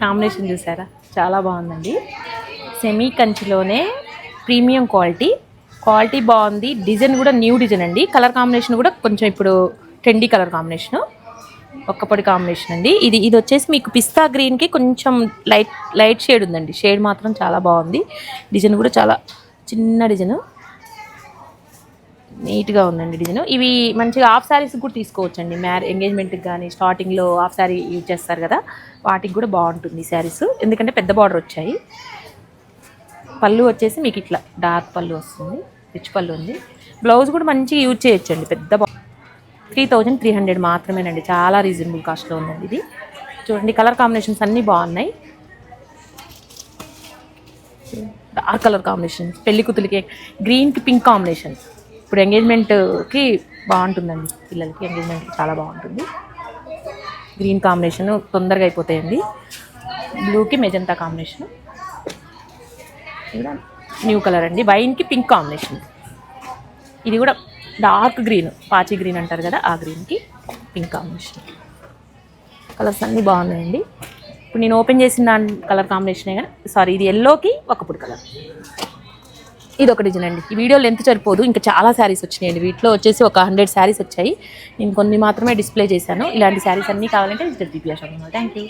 Combination చూసారా, చాలా బాగుందండి. సెమీ కంచిలోనే ప్రీమియం క్వాలిటీ బాగుంది. డిజైన్ కూడా న్యూ డిజైన్ అండి. కలర్ కాంబినేషన్ కూడా కొంచెం ఇప్పుడు ట్రెండీ కలర్ కాంబినేషను, ఒక్కపొడి కాంబినేషన్ అండి. ఇది వచ్చేసి మీకు పిస్తా గ్రీన్కి కొంచెం లైట్ షేడ్ ఉందండి. షేడ్ మాత్రం చాలా బాగుంది. డిజైన్ కూడా చాలా చిన్న డిజైన్, నీట్గా ఉందండి డిజైన్. ఇవి మంచిగా హాఫ్ శారీస్ కూడా తీసుకోవచ్చండి. ఎంగేజ్మెంట్కి కానీ స్టార్టింగ్లో హాఫ్ శారీ యూజ్ చేస్తారు కదా, వాటికి కూడా బాగుంటుంది శారీస్, ఎందుకంటే పెద్ద బార్డర్ వచ్చాయి. పళ్ళు వచ్చేసి మీకు ఇట్లా డార్క్ పళ్ళు వస్తుంది, రిచ్ పళ్ళు ఉంది. బ్లౌజ్ కూడా మంచిగా యూజ్ చేయొచ్చండి. పెద్ద 3300 మాత్రమేనండి, చాలా రీజనబుల్ కాస్ట్లో ఉందండి ఇది. చూడండి కలర్ కాంబినేషన్స్ అన్నీ బాగున్నాయి. డార్క్ కలర్ కాంబినేషన్, పెళ్లి కూతురికి గ్రీన్కి పింక్ కాంబినేషన్, ఇప్పుడు ఎంగేజ్మెంట్కి బాగుంటుందండి. పిల్లలకి ఎంగేజ్మెంట్కి చాలా బాగుంటుంది. గ్రీన్ కాంబినేషన్ తొందరగా అయిపోతాయండి. బ్లూకి మెజంతా కాంబినేషన్, ఇది న్యూ కలర్ అండి. వైన్కి పింక్ కాంబినేషన్, ఇది కూడా డార్క్ గ్రీన్, పాచి గ్రీన్ అంటారు కదా, ఆ గ్రీన్కి పింక్ కాంబినేషన్. కలర్స్ అన్నీ బాగున్నాయండి. ఇప్పుడు నేను ఓపెన్ చేసిన కలర్ కాంబినేషనే కానీ సారీ, ఇది ఎల్లోకి ఒకప్పుడు కలర్. ఇది ఒక డిజైన్ అండి. ఈ వీడియో లెంత్ సరిపోదు, ఇంకా చాలా శారీస్ వచ్చినాయండి. వీటిలో వచ్చేసి ఒక 100 శారీస్ వచ్చాయి. నేను కొన్ని మాత్రమే డిస్ప్లే చేశాను. ఇలాంటి శారీస్ అన్నీ కావాలంటే visit Deepya shopping mall. Thank you.